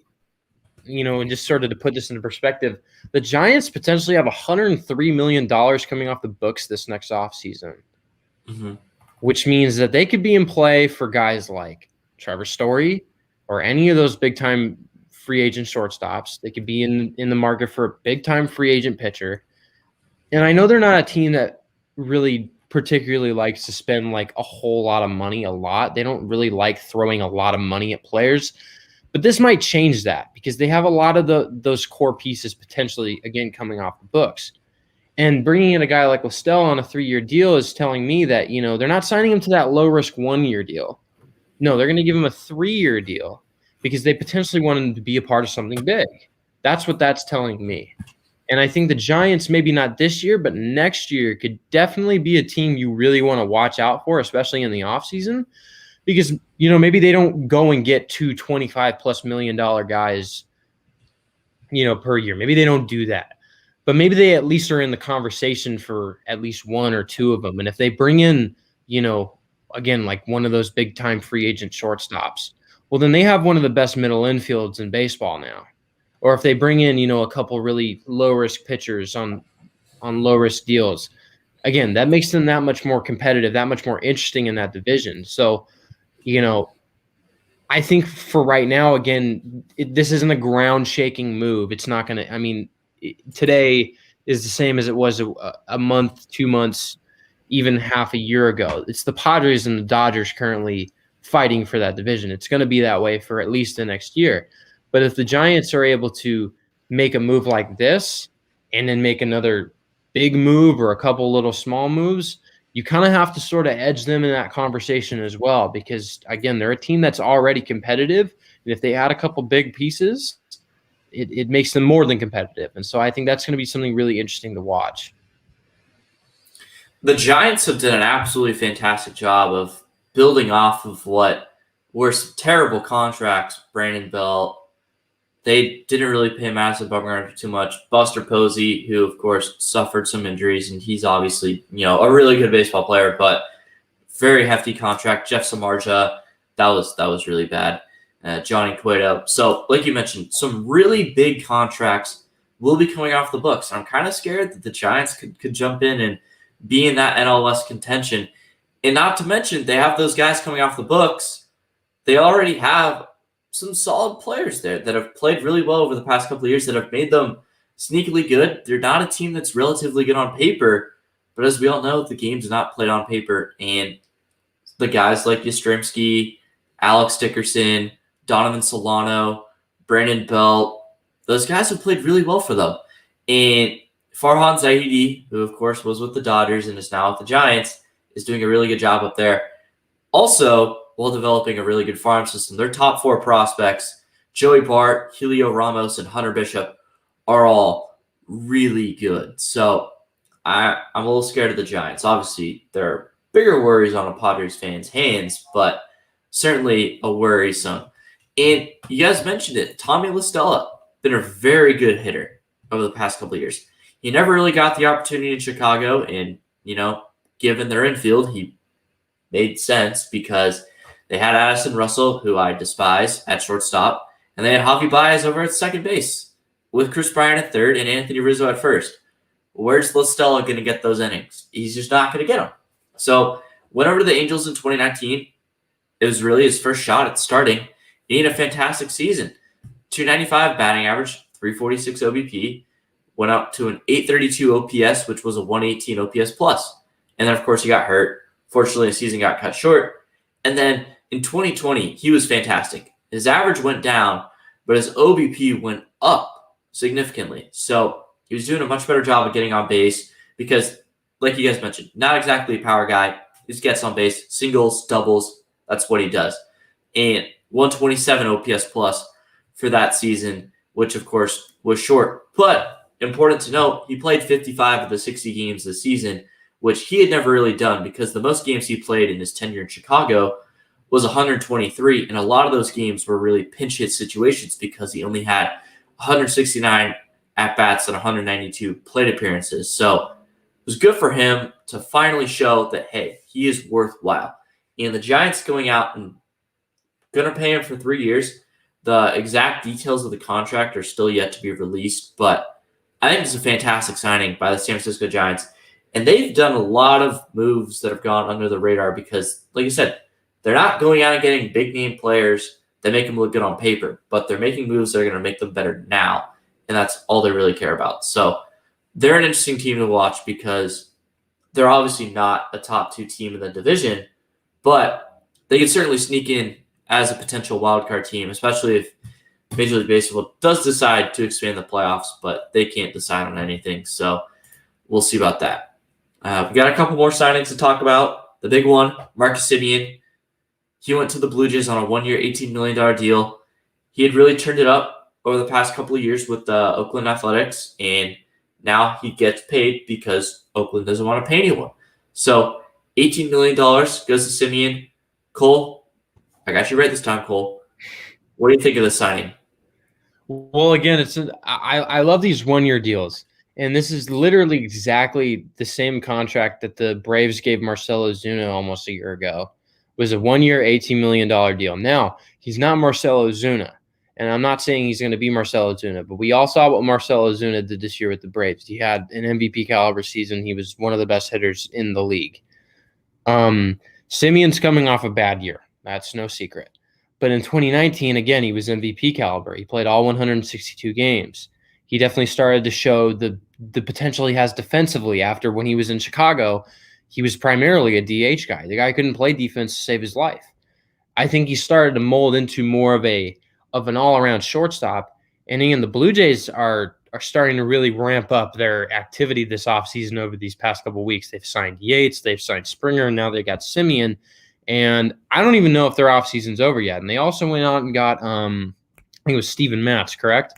and just sort of to put this into perspective, the Giants potentially have $103 million coming off the books this next offseason. Mm-hmm. Which means that they could be in play for guys like Trevor Story or any of those big-time free agent shortstops. They could be in the market for a big-time free agent pitcher. And I know they're not a team that really particularly likes to spend like a whole lot of money a lot. They don't really like throwing a lot of money at players. But this might change that because they have a lot of those core pieces potentially, again, coming off the books. And bringing in a guy like La Stella on a 3-year deal is telling me that, they're not signing him to that low-risk 1-year deal. No, they're going to give him a 3-year deal because they potentially want him to be a part of something big. That's what that's telling me. And I think the Giants, maybe not this year, but next year could definitely be a team you really want to watch out for, especially in the offseason, because, maybe they don't go and get 2 $25+ million guys, per year. Maybe they don't do that. But maybe they at least are in the conversation for at least 1 or 2 of them. And if they bring in, again, like one of those big-time free agent shortstops, well, then they have one of the best middle infields in baseball now. Or if they bring in, a couple really low-risk pitchers on low-risk deals, again, that makes them that much more competitive, that much more interesting in that division. So, I think for right now, again, this isn't a ground-shaking move. It's not going to – I mean, today is the same as it was a month, 2 months, even half a year ago. It's the Padres and the Dodgers currently fighting for that division. It's going to be that way for at least the next year. But if the Giants are able to make a move like this and then make another big move or a couple little small moves – you kind of have to sort of edge them in that conversation as well because, again, they're a team that's already competitive. And if they add a couple big pieces, it makes them more than competitive. And so I think that's going to be something really interesting to watch. The Giants have done an absolutely fantastic job of building off of what were some terrible contracts. Brandon Belt, they didn't really pay Madison Bumgarner too much. Buster Posey, who, of course, suffered some injuries, and he's obviously, a really good baseball player, but very hefty contract. Jeff Samardzija, that was really bad. Johnny Cueto. So, like you mentioned, some really big contracts will be coming off the books. I'm kind of scared that the Giants could jump in and be in that NL West contention. And not to mention, they have those guys coming off the books. They already have some solid players there that have played really well over the past couple of years that have made them sneakily good. They're not a team that's relatively good on paper, but as we all know, the game's not played on paper. And the guys like Yastrzemski, Alex Dickerson, Donovan Solano, Brandon Belt, those guys have played really well for them. And Farhan Zaidi, who of course was with the Dodgers and is now with the Giants, is doing a really good job up there. Also, while developing a really good farm system, their top 4 prospects, Joey Bart, Helio Ramos, and Hunter Bishop, are all really good. So I'm a little scared of the Giants. Obviously, there are bigger worries on a Padres fan's hands, but certainly a worrisome. And you guys mentioned it. Tommy La Stella, been a very good hitter over the past couple of years. He never really got the opportunity in Chicago, and, given their infield, he made sense because they had Addison Russell, who I despise, at shortstop, and they had Javi Baez over at second base with Chris Bryant at third and Anthony Rizzo at first. Where's La Stella going to get those innings? He's just not going to get them. So went over to the Angels in 2019. It was really his first shot at starting. He had a fantastic season. 295 batting average, 346 OBP, went up to an 832 OPS, which was a 118 OPS plus. And then, of course, he got hurt. Fortunately, the season got cut short. And then in 2020, he was fantastic. His average went down, but his OBP went up significantly. So he was doing a much better job of getting on base because, like you guys mentioned, not exactly a power guy. He just gets on base, singles, doubles. That's what he does. And 127 OPS plus for that season, which, of course, was short. But important to note, he played 55 of the 60 games this season, which he had never really done because the most games he played in his tenure in Chicago was 123, and a lot of those games were really pinch hit situations because he only had 169 at-bats and 192 plate appearances. So it was good for him to finally show that, hey, he is worthwhile. And the Giants going out and going to pay him for 3 years. The exact details of the contract are still yet to be released, but I think it's a fantastic signing by the San Francisco Giants. And they've done a lot of moves that have gone under the radar because, like I said, they're not going out and getting big-name players that make them look good on paper, but they're making moves that are going to make them better now, and that's all they really care about. So they're an interesting team to watch because they're obviously not a top 2 team in the division, but they can certainly sneak in as a potential wildcard team, especially if Major League Baseball does decide to expand the playoffs, but they can't decide on anything, so we'll see about that. We got a couple more signings to talk about. The big one, Marcus Semien. He went to the Blue Jays on a 1-year, $18 million deal. He had really turned it up over the past couple of years with the Oakland Athletics, and now he gets paid because Oakland doesn't want to pay anyone. So $18 million goes to Semien. Cole, I got you right this time, Cole. What do you think of this signing? Well, again, I love these 1-year deals. And this is literally exactly the same contract that the Braves gave Marcell Ozuna almost a year ago. It was a 1-year, $18 million deal. Now, he's not Marcell Ozuna. And I'm not saying he's going to be Marcell Ozuna, but we all saw what Marcell Ozuna did this year with the Braves. He had an MVP caliber season. He was one of the best hitters in the league. Semien's coming off a bad year. That's no secret. But in 2019, again, he was MVP caliber. He played all 162 games. He definitely started to show the potential he has defensively after when he was in Chicago. He was primarily a DH guy. The guy couldn't play defense to save his life. I think he started to mold into more of an all-around shortstop. And again, the Blue Jays are starting to really ramp up their activity this offseason over these past couple of weeks. They've signed Yates, they've signed Springer, and now they got Simeon. And I don't even know if their offseason's over yet. And they also went out and got I think it was Steven Matz, correct?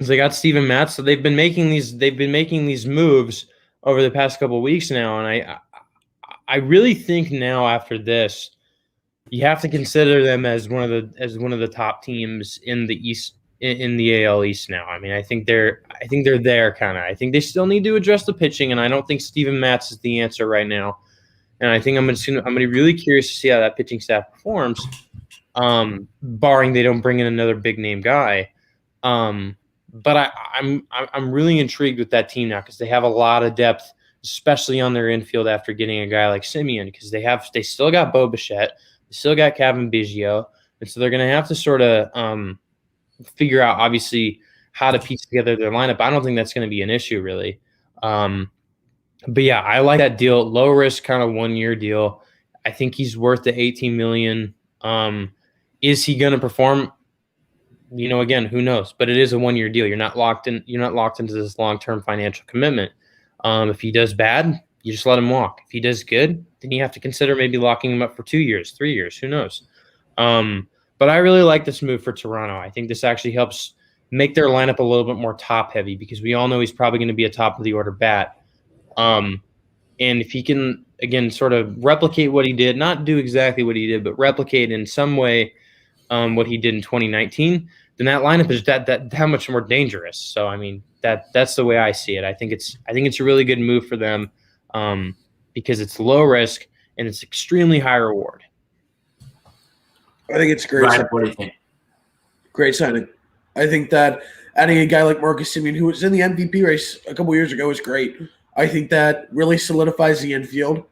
So they got Steven Matz. So they've been making these moves over the past couple of weeks now. And I really think now after this, you have to consider them as one of the top teams in the East, in the AL East now. I mean, I think they're there kind of. I think they still need to address the pitching, and I don't think Steven Matz is the answer right now. And I think I'm going to be really curious to see how that pitching staff performs, barring they don't bring in another big name guy. But I'm really intrigued with that team now because they have a lot of depth, especially on their infield after getting a guy like Simeon, because they still got Bo Bichette, they still got Kevin Biggio, and so they're going to have to sort of figure out obviously how to piece together their lineup. I don't think that's going to be an issue really. But yeah, I like that deal. Low risk, kind of 1-year deal. I think he's worth the $18 million. Is he going to perform? Again, who knows? But it is a 1-year deal. You're not locked into this long-term financial commitment. If he does bad, you just let him walk. If he does good, then you have to consider maybe locking him up for 2 years, 3 years. Who knows? But I really like this move for Toronto. I think this actually helps make their lineup a little bit more top-heavy because we all know he's probably going to be a top-of-the-order bat. And if he can, again, sort of replicate what he did, not do exactly what he did, but replicate in some way what he did in 2019, then that lineup is that much more dangerous. So, I mean, that's the way I see it. I think it's a really good move for them because it's low risk and it's extremely high reward. I think it's great. Ryan, what do you think? Great signing. I think that adding a guy like Marcus Simeon, who was in the MVP race a couple years ago, is great. I think that really solidifies the infield.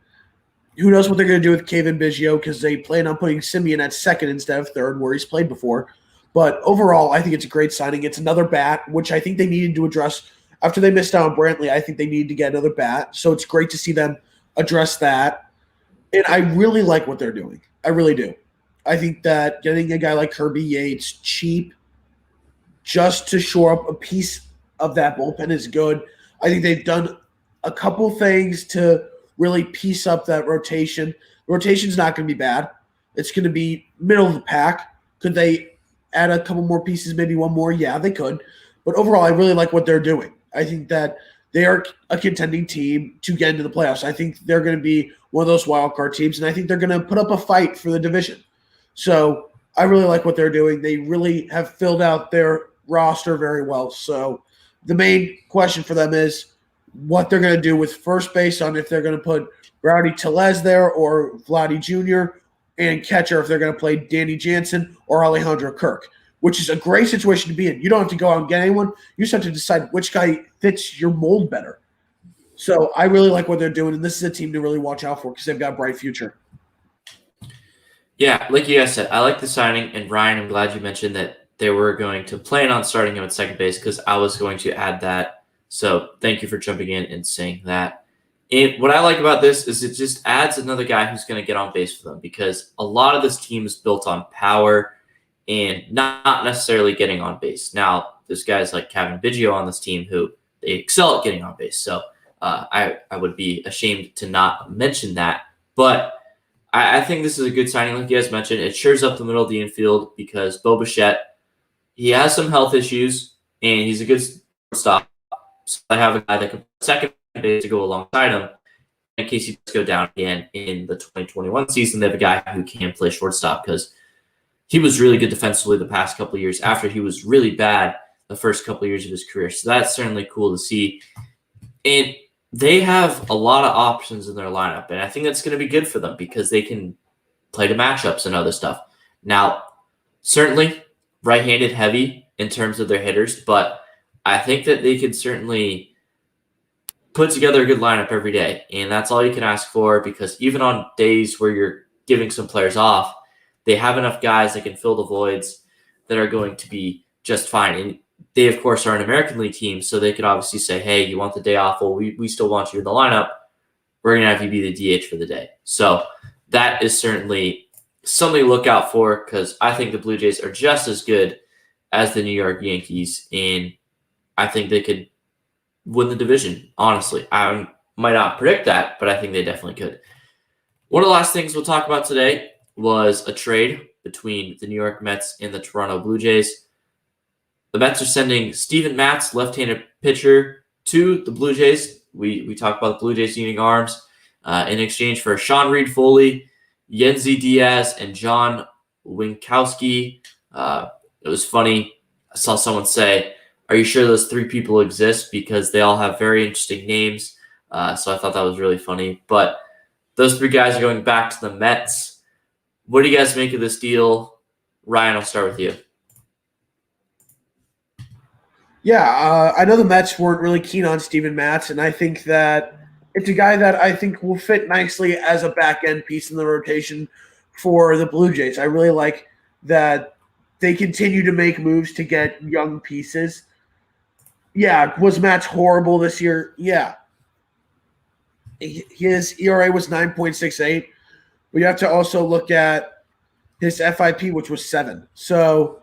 Who knows what they're going to do with Kevin Biggio because they plan on putting Simeon at second instead of third where he's played before. But overall, I think it's a great signing. It's another bat, which I think they needed to address. After they missed out on Brantley, I think they needed to get another bat. So it's great to see them address that. And I really like what they're doing. I really do. I think that getting a guy like Kirby Yates cheap just to shore up a piece of that bullpen is good. I think they've done a couple things to really piece up that rotation. The rotation's not going to be bad. It's going to be middle of the pack. Could they add a couple more pieces, maybe one more? Yeah, they could. But overall, I really like what they're doing. I think that they are a contending team to get into the playoffs. I think they're going to be one of those wild card teams, and I think they're going to put up a fight for the division. So I really like what they're doing. They really have filled out their roster very well. So the main question for them is what they're going to do with first base, on if they're going to put Rowdy Tellez there or Vladdy Jr., and catcher if they're going to play Danny Jansen or Alejandro Kirk, which is a great situation to be in. You don't have to go out and get anyone. You just have to decide which guy fits your mold better. So I really like what they're doing, and this is a team to really watch out for because they've got a bright future. Yeah, like you guys said, I like the signing, and Ryan, I'm glad you mentioned that they were going to plan on starting him at second base because I was going to add that. So thank you for jumping in and saying that. And what I like about this is it just adds another guy who's going to get on base for them because a lot of this team is built on power and not necessarily getting on base. Now, there's guys like Kevin Biggio on this team who they excel at getting on base. So I would be ashamed to not mention that. But I think this is a good signing, like you guys mentioned. It shores up the middle of the infield because Bo Bichette, he has some health issues, and he's a good stop. So I have a guy that can second base to go alongside him. In case he does go down again in the 2021 season, they have a guy who can play shortstop because he was really good defensively the past couple of years after he was really bad the first couple of years of his career. So that's certainly cool to see. And they have a lot of options in their lineup, and I think that's going to be good for them because they can play to matchups and other stuff. Now, certainly right-handed heavy in terms of their hitters, but I think that they could certainly put together a good lineup every day. And that's all you can ask for, because even on days where you're giving some players off, they have enough guys that can fill the voids that are going to be just fine. And they, of course, are an American League team, so they could obviously say, hey, you want the day off? Well, we still want you in the lineup. We're going to have you be the DH for the day. So that is certainly something to look out for, because I think the Blue Jays are just as good as the New York Yankees, and I think they could win the division, honestly. I might not predict that, but I think they definitely could. One of the last things we'll talk about today was a trade between the New York Mets and the Toronto Blue Jays. The Mets are sending Steven Matz, left-handed pitcher, to the Blue Jays. We talked about the Blue Jays needing arms in exchange for Sean Reed-Foley, Yenzi Diaz, and John Winkowski. It was funny. I saw someone say, are you sure those three people exist? Because they all have very interesting names. So I thought that was really funny. But those three guys are going back to the Mets. What do you guys make of this deal? Ryan, I'll start with you. Yeah, I know the Mets weren't really keen on Steven Matz, and I think that it's a guy that I think will fit nicely as a back-end piece in the rotation for the Blue Jays. I really like that they continue to make moves to get young pieces. Yeah, was Matz horrible this year? Yeah. His ERA was 9.68, but you have to also look at his FIP, which was 7. So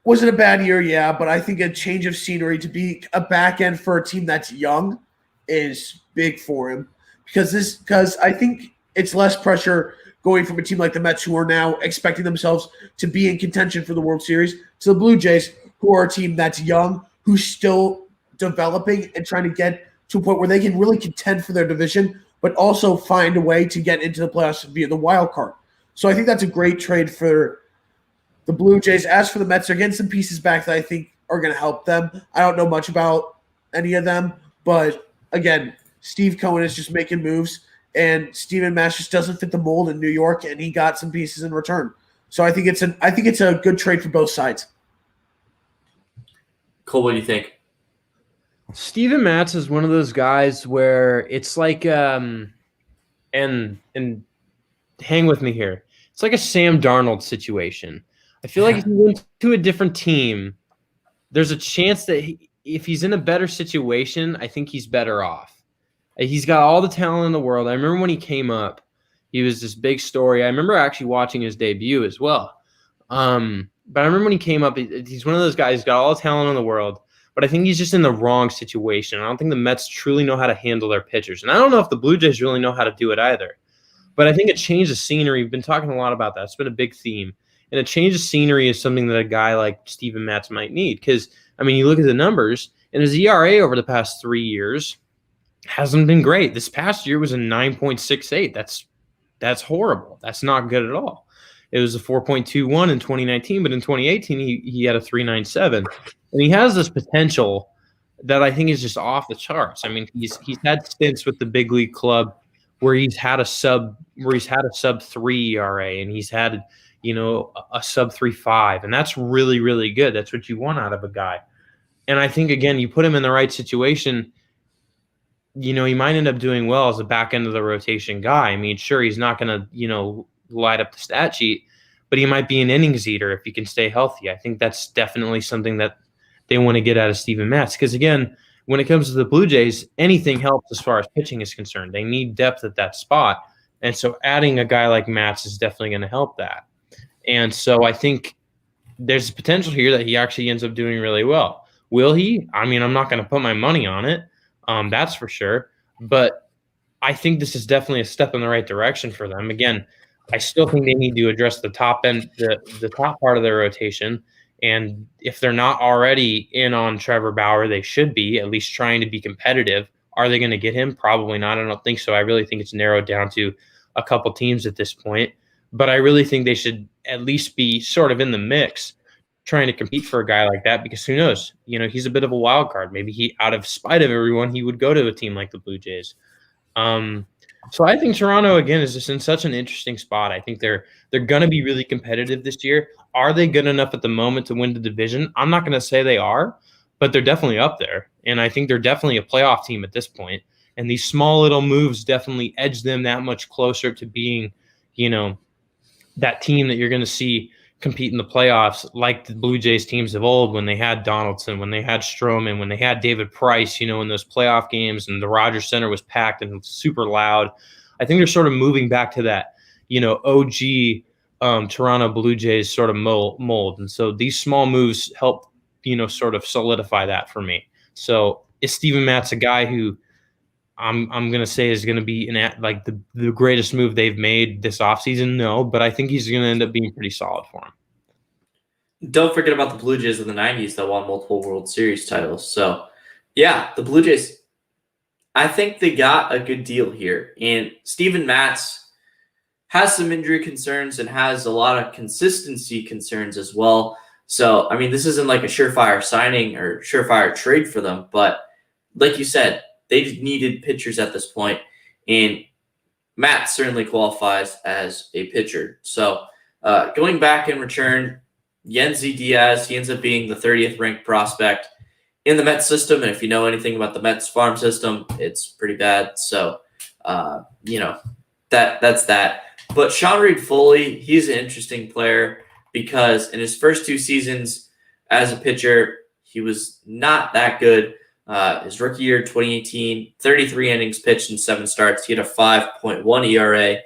was it a bad year? Yeah, but I think a change of scenery to be a back end for a team that's young is big for him, because I think it's less pressure going from a team like the Mets, who are now expecting themselves to be in contention for the World Series, to the Blue Jays, who are a team that's young, who's still developing and trying to get to a point where they can really contend for their division, but also find a way to get into the playoffs via the wild card. So I think that's a great trade for the Blue Jays. As for the Mets, they're getting some pieces back that I think are going to help them. I don't know much about any of them, but again, Steve Cohen is just making moves, and Steven Matz just doesn't fit the mold in New York, and he got some pieces in return. So I think it's a good trade for both sides. Cole, what do you think? Steven Matz is one of those guys where it's like and hang with me here. It's like a Sam Darnold situation. I feel like if he went to a different team, there's a chance that if he's in a better situation, I think he's better off. He's got all the talent in the world. I remember when he came up, he was this big story. I remember actually watching his debut as well. But I remember when he came up, he's one of those guys who's got all the talent in the world, but I think he's just in the wrong situation. I don't think the Mets truly know how to handle their pitchers. And I don't know if the Blue Jays really know how to do it either. But I think a change of scenery, we've been talking a lot about that. It's been a big theme. And a change of scenery is something that a guy like Steven Matz might need. Because, I mean, you look at the numbers, and his ERA over the past 3 years hasn't been great. This past year was a 9.68. That's horrible. That's not good at all. It was a 4.21 in 2019, but in 2018, he had a 3.97. And he has this potential that I think is just off the charts. I mean, he's had stints with the big league club where he's had a sub 3 ERA, and he's had a sub 3.5, and that's really, really good. That's what you want out of a guy. And I think, again, you put him in the right situation, he might end up doing well as a back end of the rotation guy. I mean, sure, he's not going to light up the stat sheet, but he might be an innings eater if he can stay healthy. I think that's definitely something that they want to get out of Steven Matz, because, again, when it comes to the Blue Jays, anything helps as far as pitching is concerned. They need depth at that spot. And so adding a guy like Matz is definitely going to help that. And so I think there's potential here that he actually ends up doing really well. Will he? I mean, I'm not going to put my money on it. That's for sure. But I think this is definitely a step in the right direction for them. Again, I still think they need to address the top end, the top part of their rotation. And if they're not already in on Trevor Bauer, they should be at least trying to be competitive. Are they going to get him? Probably not. I don't think so. I really think it's narrowed down to a couple teams at this point. But I really think they should at least be sort of in the mix, trying to compete for a guy like that, because who knows? He's a bit of a wild card. Maybe he, out of spite of everyone, he would go to a team like the Blue Jays. So I think Toronto, again, is just in such an interesting spot. I think they're going to be really competitive this year. Are they good enough at the moment to win the division? I'm not going to say they are, but they're definitely up there. And I think they're definitely a playoff team at this point. And these small little moves definitely edge them that much closer to being, that team that you're going to see compete in the playoffs, like the Blue Jays teams of old, when they had Donaldson, when they had Stroman, when they had David Price, in those playoff games, and the Rogers Center was packed and super loud. I think they're sort of moving back to that, OG Toronto Blue Jays sort of mold. And so these small moves help, sort of solidify that for me. So is Steven Matz a guy who I'm going to say is going to be like the greatest move they've made this offseason? No, but I think he's going to end up being pretty solid for him. Don't forget about the Blue Jays in the 90s that won multiple World Series titles. So, yeah, the Blue Jays, I think they got a good deal here. And Steven Matz has some injury concerns and has a lot of consistency concerns as well. So, I mean, this isn't like a surefire signing or surefire trade for them. But like you said, they've needed pitchers at this point, and Matt certainly qualifies as a pitcher. So going back in return, Yennsy Diaz, he ends up being the 30th ranked prospect in the Mets system. And if you know anything about the Mets farm system, it's pretty bad. So, that's that. But Sean Reed-Foley, he's an interesting player because in his first 2 seasons as a pitcher, he was not that good. His rookie year, 2018, 33 innings pitched in 7 starts. He had a 5.1 ERA.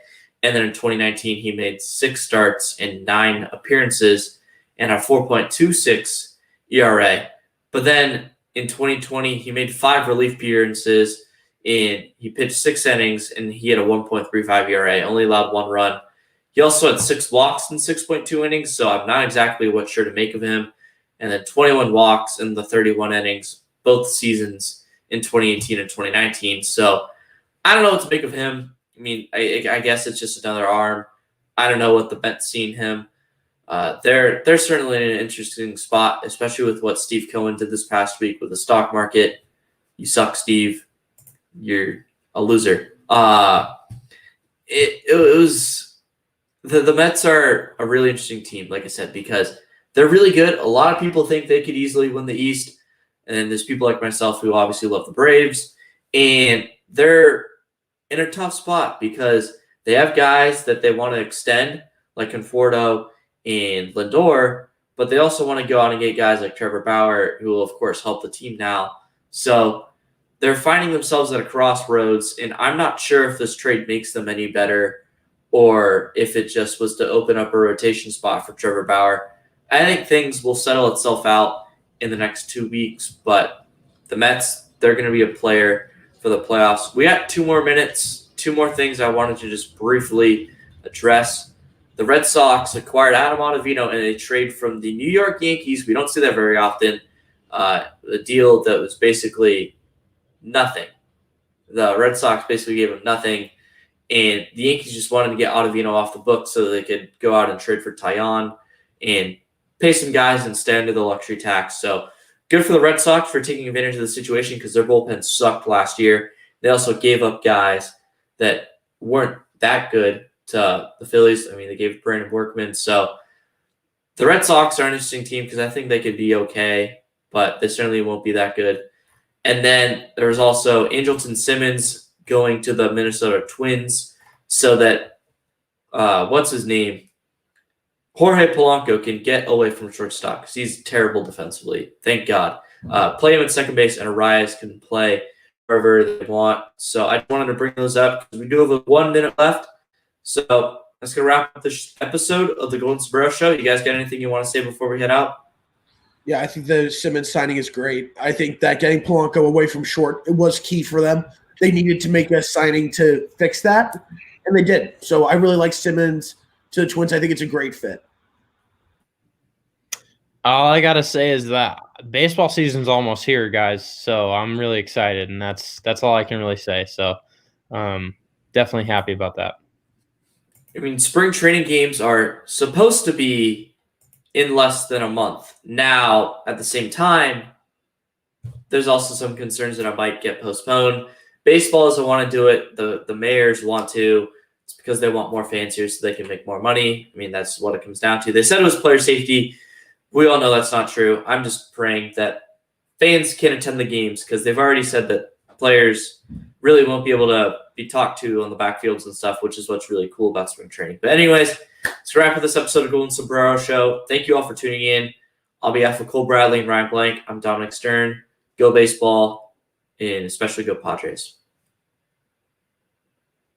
And then in 2019, he made 6 starts and 9 appearances and a 4.26 ERA. But then in 2020, he made 5 relief appearances and he pitched 6 innings and he had a 1.35 ERA, only allowed 1 run. He also had 6 walks in 6.2 innings, so I'm not exactly sure to make of him. And then 21 walks in the 31 innings, both seasons in 2018 and 2019. So I don't know what to make of him. I mean, I guess it's just another arm. I don't know what the Mets see in him. They're certainly in an interesting spot, especially with what Steve Cohen did this past week with the stock market. You suck, Steve. You're a loser. It was the Mets are a really interesting team, like I said, because they're really good. A lot of people think they could easily win the East. And then there's people like myself who obviously love the Braves. And they're in a tough spot because they have guys that they want to extend, like Conforto and Lindor, but they also want to go out and get guys like Trevor Bauer, who will, of course, help the team now. So they're finding themselves at a crossroads, and I'm not sure if this trade makes them any better or if it just was to open up a rotation spot for Trevor Bauer. I think things will settle itself out in the next 2 weeks, but the Mets, they're going to be a player for the playoffs. We got 2 more minutes, 2 more things I wanted to just briefly address. The Red Sox acquired Adam Ottavino in a trade from the New York Yankees. We don't see that very often. A deal that was basically nothing. The Red Sox basically gave him nothing, and the Yankees just wanted to get Ottavino off the books so they could go out and trade for Taillon and pay some guys and stay under the luxury tax. So good for the Red Sox for taking advantage of the situation because their bullpen sucked last year. They also gave up guys that weren't that good to the Phillies. I mean, they gave Brandon Workman. So the Red Sox are an interesting team because I think they could be okay, but they certainly won't be that good. And then there was also Angelton Simmons going to the Minnesota Twins so that, what's his name? Jorge Polanco can get away from shortstop because he's terrible defensively. Thank God. Play him at second base, and Arias can play wherever they want. So I just wanted to bring those up because we do have 1 minute left. So that's going to wrap up this episode of the Golden Sombrero Show. You guys got anything you want to say before we head out? Yeah, I think the Simmons signing is great. I think that getting Polanco away from short was key for them. They needed to make a signing to fix that, and they did. So I really like Simmons to the Twins. I think it's a great fit. All I got to say is that baseball season's almost here, guys. So I'm really excited, and that's all I can really say. So definitely happy about that. I mean, spring training games are supposed to be in less than a month. Now, at the same time, there's also some concerns that it might get postponed. Baseball doesn't want to do it. The mayors want to. It's because they want more fans here so they can make more money. I mean, that's what it comes down to. They said it was player safety. We all know that's not true. I'm just praying that fans can attend the games because they've already said that players really won't be able to be talked to on the backfields and stuff, which is what's really cool about spring training. But anyways, let's wrap up this episode of Golden Sombrero Show. Thank you all for tuning in. On behalf of Cole Bradley and Ryan Blank, I'm Dominic Stern. Go baseball, and especially go Padres.